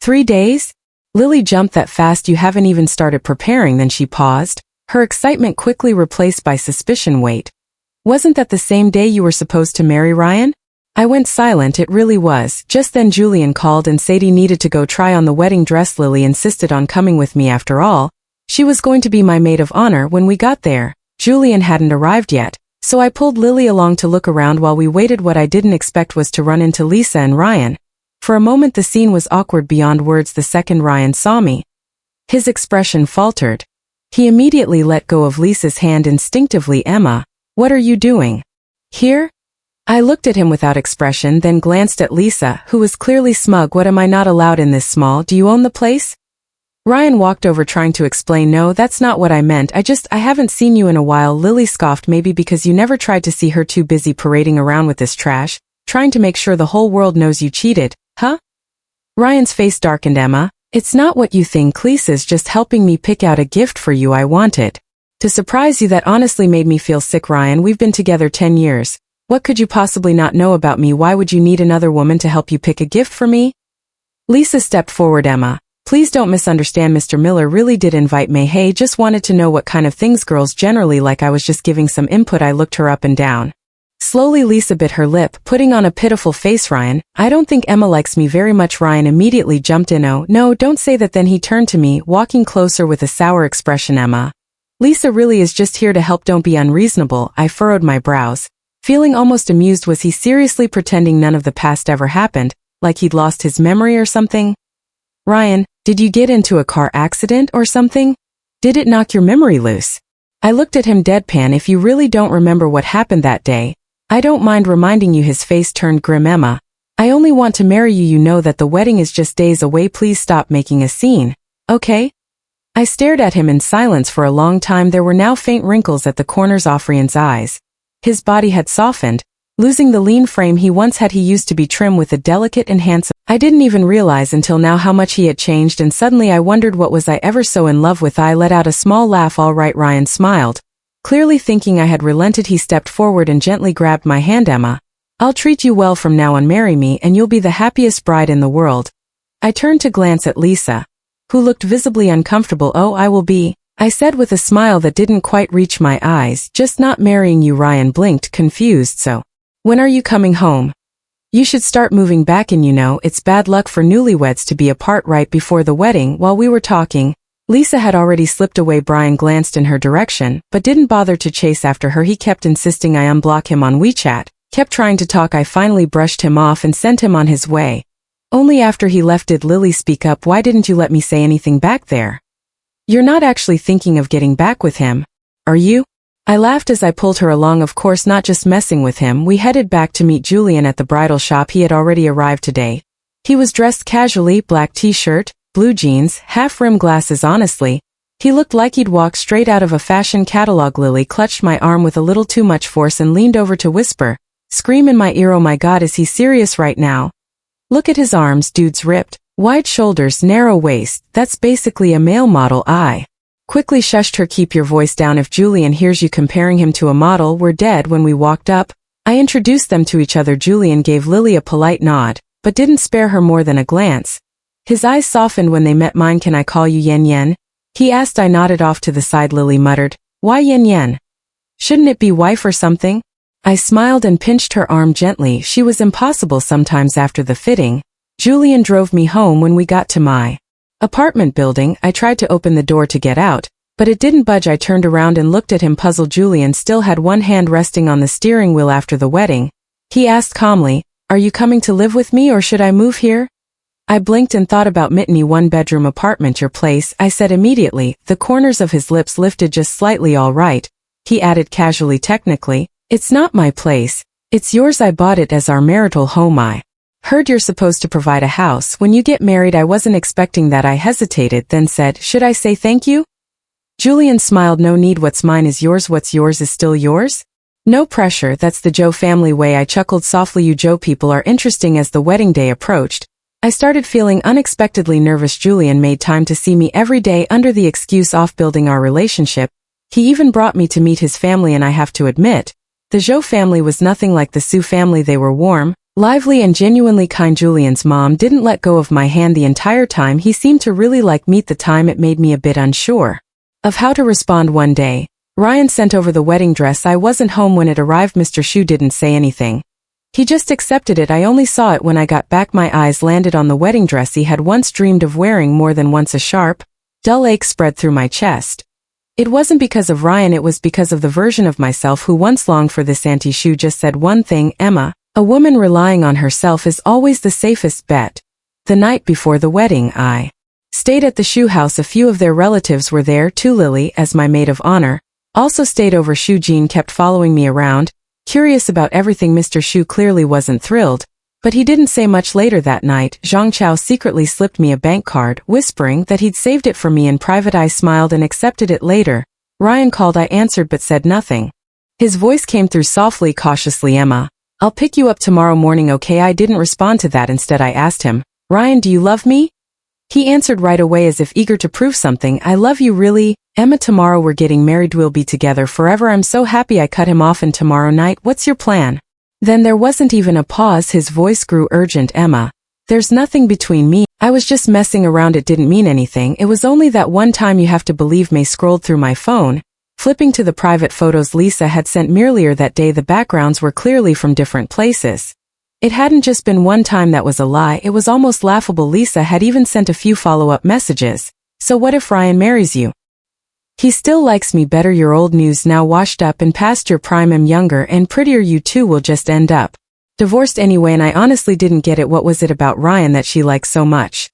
3 days? Lily jumped. That fast? You haven't even started preparing. Then she paused, her excitement quickly replaced by suspicion. Wait, wasn't that the same day you were supposed to marry Ryan? I went silent. It really was. Just then Julian called and Sadie needed to go try on the wedding dress. Lily insisted on coming with me. After all, she was going to be my maid of honor. When we got there, Julian hadn't arrived yet, so I pulled Lily along to look around while we waited. What I didn't expect was to run into Lisa and Ryan. For a moment the scene was awkward beyond words. The second Ryan saw me, his expression faltered. He immediately let go of Lisa's hand instinctively. Emma, what are you doing here? I looked at him without expression, then glanced at Lisa, who was clearly smug. What, am I not allowed in this small? Do you own the place? Ryan walked over trying to explain, no, that's not what I meant, I haven't seen you in a while. Lily scoffed, maybe because you never tried to see her, too busy parading around with this trash, trying to make sure the whole world knows you cheated, huh? Ryan's face darkened. Emma, it's not what you think. Lisa's just helping me pick out a gift for you I wanted. To surprise you, that honestly made me feel sick. Ryan, we've been together 10 years. What could you possibly not know about me? Why would you need another woman to help you pick a gift for me? Lisa stepped forward. Emma, please don't misunderstand. Mr. Miller really did invite me. Hey, just wanted to know what kind of things girls generally like. I was just giving some input. I looked her up and down. Slowly Lisa bit her lip, putting on a pitiful face. Ryan, I don't think Emma likes me very much. Ryan immediately jumped in. Oh, no, don't say that. Then he turned to me, walking closer with a sour expression. Emma, Lisa really is just here to help. Don't be unreasonable. I furrowed my brows, feeling almost amused. Was he seriously pretending none of the past ever happened, like he'd lost his memory or something? Ryan, did you get into a car accident or something? Did it knock your memory loose? I looked at him deadpan. If you really don't remember what happened that day, I don't mind reminding you. His face turned grim. Emma, I only want to marry you. You know that the wedding is just days away. Please stop making a scene, okay? I stared at him in silence for a long time. There were now faint wrinkles at the corners of Ryan's eyes. His body had softened, losing the lean frame he once had. He used to be trim with a delicate and handsome. I didn't even realize until now how much he had changed, and suddenly I wondered, what was I ever so in love with? I let out a small laugh. All right. Ryan smiled, clearly thinking I had relented. He stepped forward and gently grabbed my hand. Emma, I'll treat you well from now on. Marry me and you'll be the happiest bride in the world. I turned to glance at Lisa, who looked visibly uncomfortable. Oh, I will be, I said with a smile that didn't quite reach my eyes, just not marrying you. Ryan blinked, confused. So, when are you coming home? You should start moving back in. You know, it's bad luck for newlyweds to be apart right before the wedding. While we were talking, Lisa had already slipped away. Brian glanced in her direction, but didn't bother to chase after her. He kept insisting I unblock him on WeChat, kept trying to talk. I finally brushed him off and sent him on his way. Only after he left did Lily speak up. Why didn't you let me say anything back there? You're not actually thinking of getting back with him, are you? I laughed as I pulled her along. Of course not, just messing with him. We headed back to meet Julian at the bridal shop. He had already arrived today. He was dressed casually, black t-shirt, blue jeans, half-rim glasses. Honestly, he looked like he'd walked straight out of a fashion catalog. Lily clutched my arm with a little too much force and leaned over to whisper, scream in my ear, oh my God, is he serious right now? Look at his arms, dude's ripped, wide shoulders, narrow waist, that's basically a male model. I quickly shushed her. Keep your voice down. If Julian hears you comparing him to a model, we're dead. When we walked up, I introduced them to each other. Julian gave Lily a polite nod, but didn't spare her more than a glance. His eyes softened when they met mine. Can I call you Yen Yen? He asked. I nodded off to the side. Lily muttered, why Yen Yen? Shouldn't it be wife or something? I smiled and pinched her arm gently. She was impossible sometimes after the fitting. Julian drove me home. When we got to my apartment building, I tried to open the door to get out, but it didn't budge. I turned around and looked at him puzzled. Julian still had one hand resting on the steering wheel. After the wedding, he asked calmly, are you coming to live with me or should I move here? I blinked and thought about Mitney. One-bedroom apartment. Your place, I said immediately. The corners of his lips lifted just slightly. All right, he added casually. Technically, it's not my place. It's yours. I bought it as our marital home. I heard you're supposed to provide a house when you get married. I wasn't expecting that. I hesitated, then said, should I say thank you? Julian smiled. No need. What's mine is yours. What's yours is still yours. No pressure. That's the Joe family way. I chuckled softly. You Joe people are interesting. As the wedding day approached, I started feeling unexpectedly nervous. Julian made time to see me every day under the excuse of building our relationship. He even brought me to meet his family, and I have to admit, the Joe family was nothing like the Sue family. They were warm, lively and genuinely kind. Julian's mom didn't let go of my hand the entire time. He seemed to really like me. At the time it made me a bit unsure of how to respond. One day, Ryan sent over the wedding dress. I wasn't home when it arrived. Mr. Shu didn't say anything. He just accepted it. I only saw it when I got back. My eyes landed on the wedding dress he had once dreamed of wearing more than once. A sharp, dull ache spread through my chest. It wasn't because of Ryan, it was because of the version of myself who once longed for this. Auntie Shu just said one thing, Emma, a woman relying on herself is always the safest bet. The night before the wedding, I stayed at the Shu house. A few of their relatives were there too. Lily, as my maid of honor, also stayed over. Shu Jean kept following me around, curious about everything. Mr. Shu clearly wasn't thrilled, But he didn't say much. Later that night, Zhang Chao secretly slipped me a bank card, whispering that he'd saved it for me in private. I smiled and accepted it later. Ryan called. I answered but said nothing. His voice came through softly, cautiously. Emma, I'll pick you up tomorrow morning, okay? I didn't respond to that. Instead I asked him, Ryan, do you love me? He answered right away as if eager to prove something. I love you, really? Emma, tomorrow we're getting married. We'll be together forever. I'm so happy. I cut him off. And tomorrow night, what's your plan? Then there wasn't even a pause. His voice grew urgent. Emma, there's nothing between me. I was just messing around. It didn't mean anything. It was only that one time. You have to believe me. Scrolled through my phone, flipping to the private photos Lisa had sent me earlier that day. The backgrounds were clearly from different places. It hadn't just been one time. That was a lie. It was almost laughable. Lisa had even sent a few follow-up messages. So what if Ryan marries you? He still likes me better. You're old news now, washed up and past your prime. I'm younger and prettier. You two will just end up divorced anyway. And I honestly didn't get it. What was it about Ryan that she liked so much?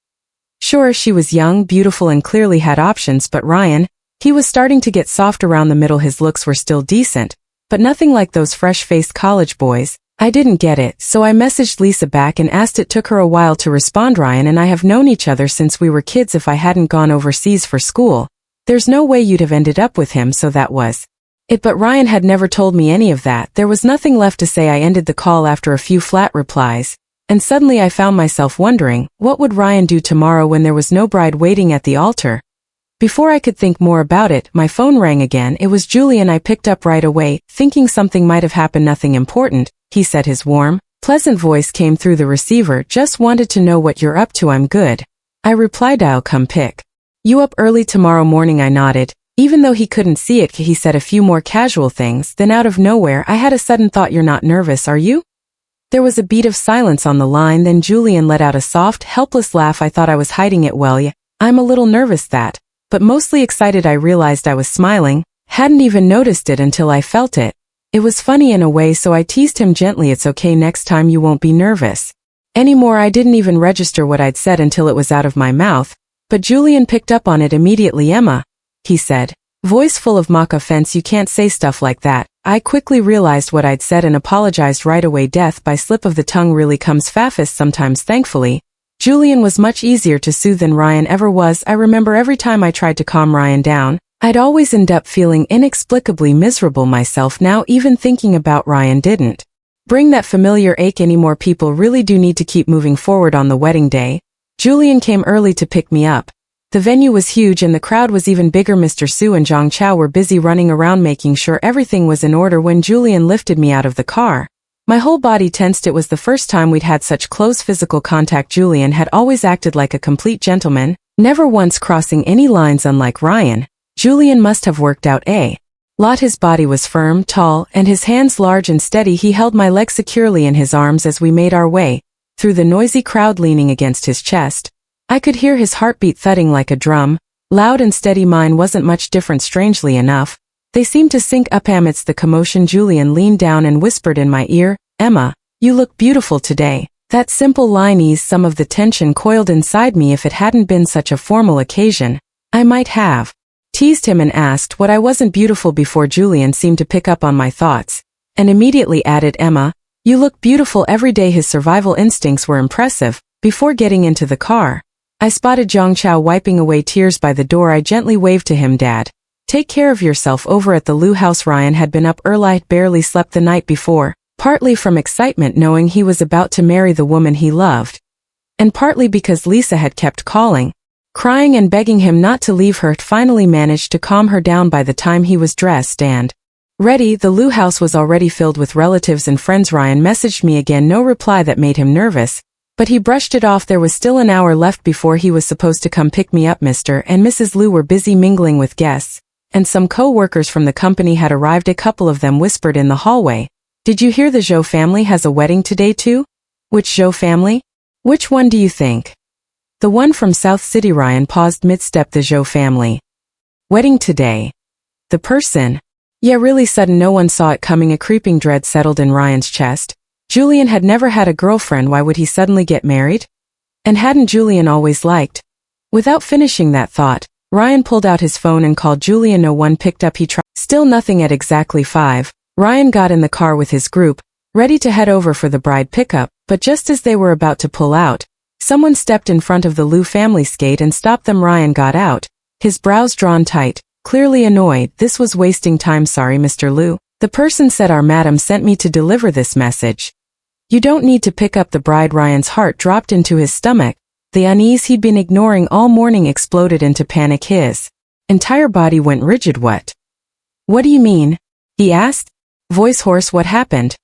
Sure, she was young, beautiful, and clearly had options, but Ryan, he was starting to get soft around the middle. His looks were still decent, but nothing like those fresh-faced college boys. I didn't get it, so I messaged Lisa back and asked. It took her a while to respond. Ryan and I have known each other since we were kids. If I hadn't gone overseas for school, there's no way you'd have ended up with him. So that was it. But Ryan had never told me any of that. There was nothing left to say. I ended the call after a few flat replies, and suddenly I found myself wondering, what would Ryan do tomorrow when there was no bride waiting at the altar? Before I could think more about it, my phone rang again. It was Julian. I picked up right away, thinking something might have happened. Nothing important, he said. His warm, pleasant voice came through the receiver. Just wanted to know what you're up to. I'm good, I replied. I'll come pick you up early tomorrow morning. I nodded. Even though he couldn't see it, he said a few more casual things. Then out of nowhere, I had a sudden thought. You're not nervous, are you? There was a beat of silence on the line. Then Julian let out a soft, helpless laugh. I thought I was hiding it. Well, yeah, I'm a little nervous, that, but mostly excited. I realized I was smiling. Hadn't even noticed it until I felt it. It was funny in a way, so I teased him gently. It's okay, next time you won't be nervous anymore. I didn't even register what I'd said until it was out of my mouth, but Julian picked up on it immediately. Emma, he said, voice full of mock offense, you can't say stuff like that. I quickly realized what I'd said and apologized right away. Death by slip of the tongue really comes fastest sometimes. Thankfully, Julian was much easier to soothe than Ryan ever was. I remember every time I tried to calm Ryan down, I'd always end up feeling inexplicably miserable myself. Now even thinking about Ryan didn't bring that familiar ache anymore. People really do need to keep moving forward. On the wedding day, Julian came early to pick me up. The venue was huge and the crowd was even bigger. Mr. Su and Zhang Chao were busy running around making sure everything was in order. When Julian lifted me out of the car, my whole body tensed. It was the first time we'd had such close physical contact. Julian had always acted like a complete gentleman, never once crossing any lines. Unlike Ryan, Julian must have worked out a lot. His body was firm, tall, and his hands large and steady. He held my leg securely in his arms as we made our way through the noisy crowd. Leaning against his chest, I could hear his heartbeat thudding like a drum, loud and steady. Mine wasn't much different. Strangely enough, they seemed to sync up. Amidst the commotion, Julian leaned down and whispered in my ear, Emma, you look beautiful today. That simple line eased some of the tension coiled inside me. If it hadn't been such a formal occasion, I might have teased him and asked what I wasn't beautiful before. Julian seemed to pick up on my thoughts, and immediately added, Emma, you look beautiful every day. His survival instincts were impressive. Before getting into the car, I spotted Zhang Chao wiping away tears by the door. I gently waved to him. Dad, take care of yourself. Over at the Liu house, Ryan had been up early. Barely slept the night before, partly from excitement knowing he was about to marry the woman he loved, and partly because Lisa had kept calling, crying and begging him not to leave her. Finally managed to calm her down. By the time he was dressed and ready, the Liu house was already filled with relatives and friends. Ryan messaged me again. No reply. That made him nervous, but he brushed it off. There was still an hour left before he was supposed to come pick me up. Mr. and Mrs. Liu were busy mingling with guests, and some co-workers from the company had arrived. A couple of them whispered in the hallway, did you hear the Zhou family has a wedding today too? Which Zhou family? Which one do you think? The one from South City. Ryan paused mid-step. The Zhou family wedding today. The person? Yeah, really sudden. No one saw it coming. A creeping dread settled in Ryan's chest. Julian had never had a girlfriend. Why would he suddenly get married? And hadn't Julian always liked? Without finishing that thought, Ryan pulled out his phone and called Julian. No one picked up. He tried. Still nothing. At exactly 5, Ryan got in the car with his group, ready to head over for the bride pickup, but just as they were about to pull out, someone stepped in front of the Liu family skate and stopped them. Ryan got out, his brows drawn tight, clearly annoyed. This was wasting time. Sorry, Mr. Liu. The person said our madam sent me to deliver this message. You don't need to pick up the bride. Ryan's heart dropped into his stomach. The unease he'd been ignoring all morning exploded into panic. His entire body went rigid. What do you mean? He asked, voice hoarse. What happened?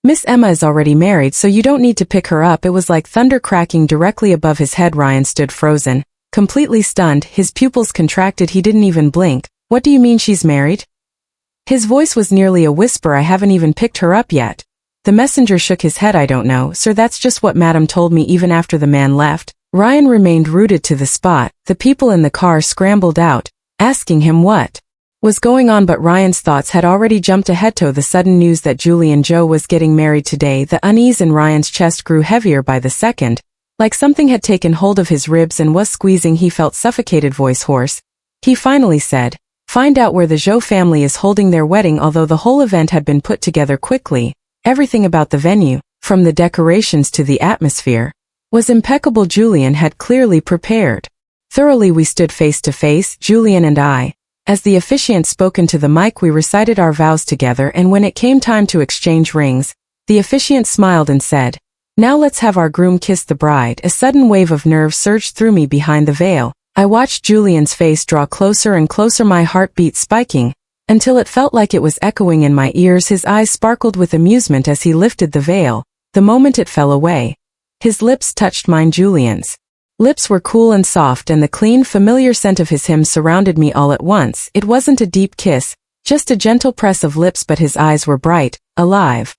Miss Emma is already married, so you don't need to pick her up. It was like thunder cracking directly above his head. Ryan stood frozen, completely stunned, his pupils contracted. He didn't even blink. What do you mean she's married? His voice was nearly a whisper. I haven't even picked her up yet. The messenger shook his head. I don't know, sir, that's just what madam told me. Even after the man left, Ryan remained rooted to the spot. The people in the car scrambled out, asking him what was going on, but Ryan's thoughts had already jumped ahead to the sudden news that Julie and Joe was getting married today. The unease in Ryan's chest grew heavier by the second, like something had taken hold of his ribs and was squeezing. He felt suffocated. Voice hoarse, he finally said, find out where the Zhou family is holding their wedding. Although the whole event had been put together quickly, everything about the venue, from the decorations to the atmosphere, was impeccable. Julian had clearly prepared thoroughly. We stood face to face, Julian and I. As the officiant spoke into the mic, we recited our vows together, and when it came time to exchange rings, the officiant smiled and said, now let's have our groom kiss the bride. A sudden wave of nerve surged through me behind the veil. I watched Julian's face draw closer and closer, my heartbeat spiking, until it felt like it was echoing in my ears. His eyes sparkled with amusement as he lifted the veil. The moment it fell away, his lips touched mine. Julian's lips were cool and soft, and the clean, familiar scent of his hymn surrounded me all at once. It wasn't a deep kiss, just a gentle press of lips, but his eyes were bright, alive.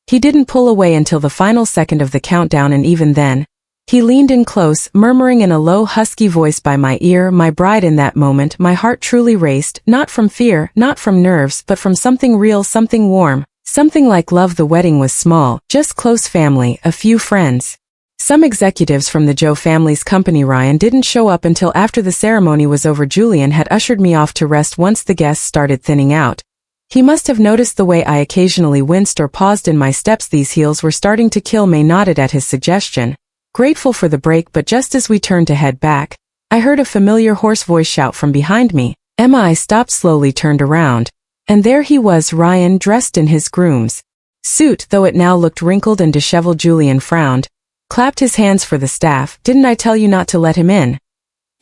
He didn't pull away until the final second of the countdown, and even then, he leaned in close, murmuring in a low, husky voice by my ear, my bride. In that moment, my heart truly raced, not from fear, not from nerves, but from something real, something warm, something like love. The wedding was small, just close family, a few friends. Some executives from the Zhou family's company. Ryan didn't show up until after the ceremony was over. Julian had ushered me off to rest once the guests started thinning out. He must have noticed the way I occasionally winced or paused in my steps. These heels were starting to kill me. Nodded at his suggestion, grateful for the break, but just as we turned to head back, I heard a familiar hoarse voice shout from behind me, Emma. I stopped, slowly turned around, and there he was, Ryan, dressed in his groom's suit, though it now looked wrinkled and disheveled. Julian frowned, clapped his hands for the staff. Didn't I tell you not to let him in?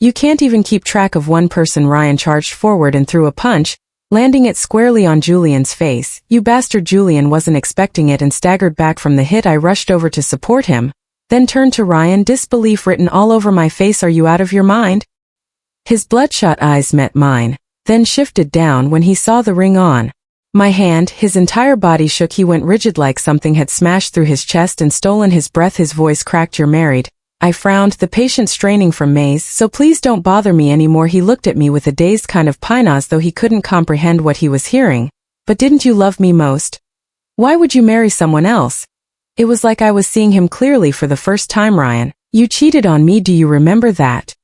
You can't even keep track of one person. Ryan charged forward and threw a punch, landing it squarely on Julian's face. You bastard! Julian wasn't expecting it and staggered back from the hit. I rushed over to support him, then turned to Ryan, disbelief written all over my face. Are you out of your mind? His bloodshot eyes met mine, then shifted down when he saw the ring on my hand. His entire body shook. He went rigid, like something had smashed through his chest and stolen his breath. His voice cracked. You're married. I frowned, the patient straining from maze. So please don't bother me anymore. He looked at me with a dazed kind of pine, as though he couldn't comprehend what he was hearing. But didn't you love me most? Why would you marry someone else? It was like I was seeing him clearly for the first time. Ryan, you cheated on me. Do you remember that?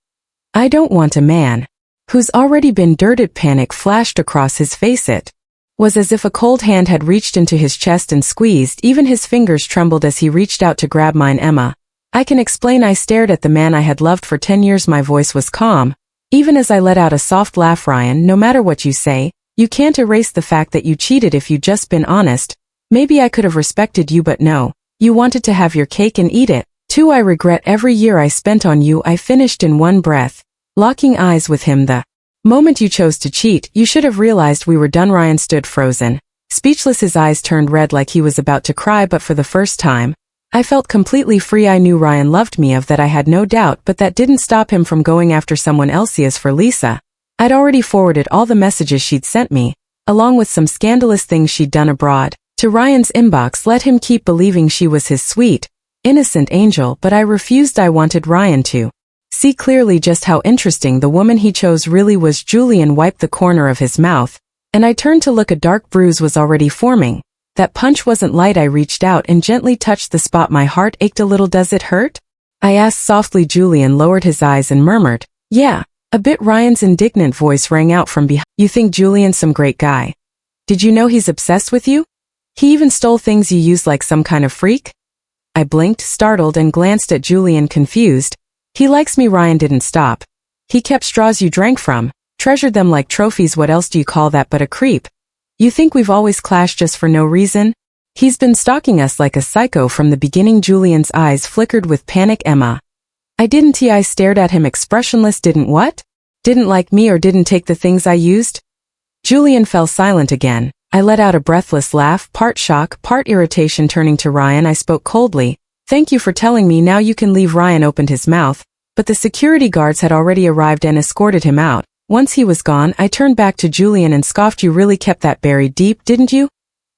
I don't want a man who's already been dirted. Panic flashed across his face. It was as if a cold hand had reached into his chest and squeezed. Even his fingers trembled as he reached out to grab mine. Emma, I can explain. I stared at the man I had loved for 10 years. My voice was calm, even as I let out a soft laugh. Ryan, no matter what you say, you can't erase the fact that you cheated. If you'd just been honest, maybe I could have respected you, but no. You wanted to have your cake and eat it, too. I regret every year I spent on you. I finished in one breath, locking eyes with him. The moment you chose to cheat, you should have realized we were done. Ryan stood frozen, speechless. His eyes turned red like he was about to cry, but for the first time, I felt completely free. I knew Ryan loved me, of that I had no doubt, but that didn't stop him from going after someone else. As for Lisa, I'd already forwarded all the messages she'd sent me, along with some scandalous things she'd done abroad, to Ryan's inbox. Let him keep believing she was his sweet, innocent angel, but I refused. I wanted Ryan to see clearly just how interesting the woman he chose really was. Julian wiped the corner of his mouth, and I turned to look. A dark bruise was already forming. That punch wasn't light. I reached out and gently touched the spot. My heart ached a little. Does it hurt? I asked softly. Julian lowered his eyes and murmured, yeah, a bit. Ryan's indignant voice rang out from behind. You think Julian's some great guy? Did you know he's obsessed with you? He even stole things you used like some kind of freak? I blinked, startled, and glanced at Julian, confused. He likes me. Ryan didn't stop. He kept straws you drank from, treasured them like trophies. What else do you call that but a creep? You think we've always clashed just for no reason? He's been stalking us like a psycho from the beginning. Julian's eyes flickered with panic. Emma. I didn't. I stared at him expressionless. Didn't what? Didn't like me or didn't take the things I used? Julian fell silent again. I let out a breathless laugh, part shock, part irritation. Turning to Ryan, I spoke coldly. Thank you for telling me. Now you can leave. Ryan opened his mouth, but the security guards had already arrived and escorted him out. Once he was gone, I turned back to Julian and scoffed. You really kept that buried deep, didn't you?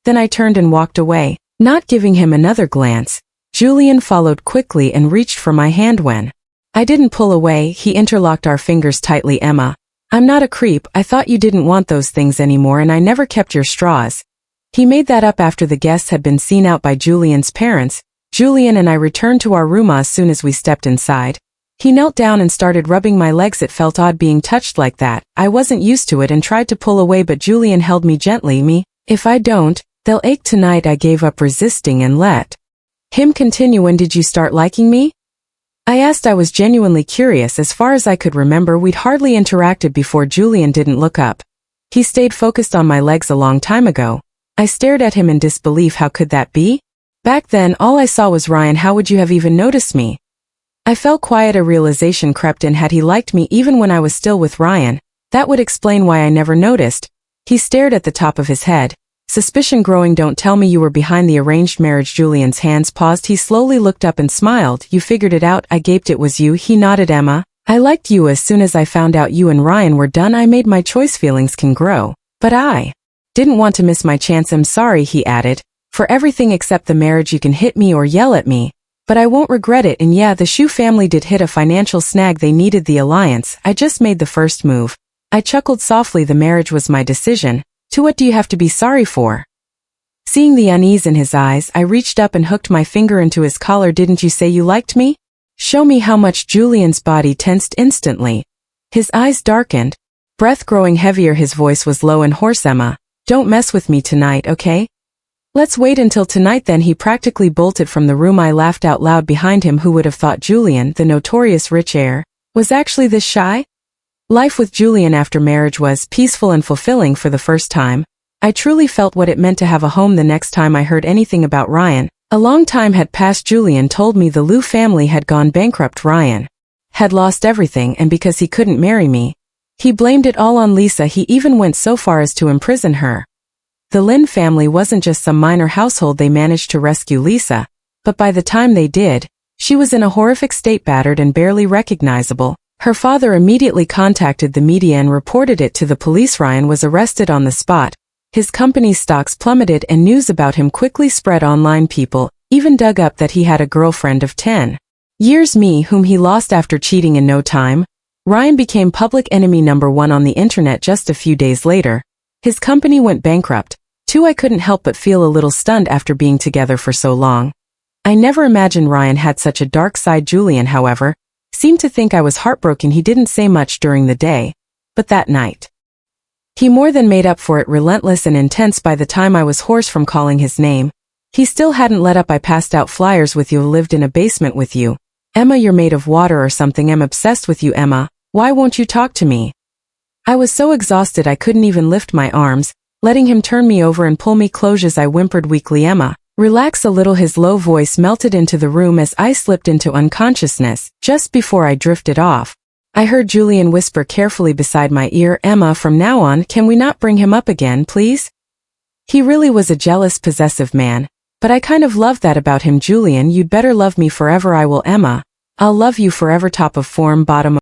Then I turned and walked away, not giving him another glance. Julian followed quickly and reached for my hand. When I didn't pull away, he interlocked our fingers tightly. Emma, I'm not a creep. I thought you didn't want those things anymore and I never kept your straws. He made that up after the guests had been seen out by Julian's parents. Julian and I returned to our room as soon as we stepped inside. He knelt down and started rubbing my legs. It felt odd being touched like that. I wasn't used to it and tried to pull away, but Julian held me gently. If I don't, they'll ache tonight. I gave up resisting and let him continue. When did you start liking me? I asked. I was genuinely curious. As far as I could remember, we'd hardly interacted before. Julian didn't look up. He stayed focused on my legs. A long time ago. I stared at him in disbelief. How could that be? Back then, all I saw was Ryan. How would you have even noticed me? I fell quiet. A realization crept in. Had he liked me even when I was still with Ryan? That would explain why I never noticed. He stared at the top of his head, suspicion growing. Don't tell me you were behind the arranged marriage. Julian's hands paused. He slowly looked up and smiled. You figured it out? I gaped. It was you? He nodded. Emma, I liked you as soon as I found out you and Ryan were done. I made my choice. Feelings can grow, but I didn't want to miss my chance. I'm sorry, he added, for everything except the marriage. You can hit me or yell at me, but I won't regret it. And yeah, the Shu family did hit a financial snag. They needed the alliance. I just made the first move. I chuckled softly. The marriage was my decision. To what do you have to be sorry for? Seeing the unease in his eyes, I reached up and hooked my finger into his collar. Didn't you say you liked me? Show me how much. Julian's body tensed instantly. His eyes darkened, breath growing heavier. His voice was low and hoarse. Emma, don't mess with me tonight, okay? Let's wait until tonight then. He practically bolted from the room. I laughed out loud behind him. Who would have thought Julian, the notorious rich heir, was actually this shy? Life with Julian after marriage was peaceful and fulfilling for the first time. I truly felt what it meant to have a home. The next time I heard anything about Ryan, a long time had passed. Julian told me the Liu family had gone bankrupt. Ryan had lost everything, and because he couldn't marry me, he blamed it all on Lisa. He even went so far as to imprison her. The Lin family wasn't just some minor household. They managed to rescue Lisa, but by the time they did, she was in a horrific state, battered and barely recognizable. Her father immediately contacted the media and reported it to the police. Ryan was arrested on the spot. His company's stocks plummeted and news about him quickly spread online. People even dug up that he had a girlfriend of 10 years, me, whom he lost after cheating in no time. Ryan became public enemy number 1 on the internet. Just a few days later, his company went bankrupt. Too, I couldn't help but feel a little stunned after being together for so long. I never imagined Ryan had such a dark side. Julian, however, seemed to think I was heartbroken. He didn't say much during the day, but that night, he more than made up for it. Relentless and intense. By the time I was hoarse from calling his name, he still hadn't let up. I passed out flyers with you, lived in a basement with you. Emma, you're made of water or something. I'm obsessed with you. Emma, why won't you talk to me? I was so exhausted I couldn't even lift my arms, letting him turn me over and pull me close as I whimpered weakly. Emma, relax a little. His low voice melted into the room as I slipped into unconsciousness. Just before I drifted off, I heard Julian whisper carefully beside my ear, Emma, from now on, can we not bring him up again, please? He really was a jealous, possessive man, but I kind of loved that about him. Julian, you'd better love me forever. I will. Emma, I'll love you forever. Top of form, bottom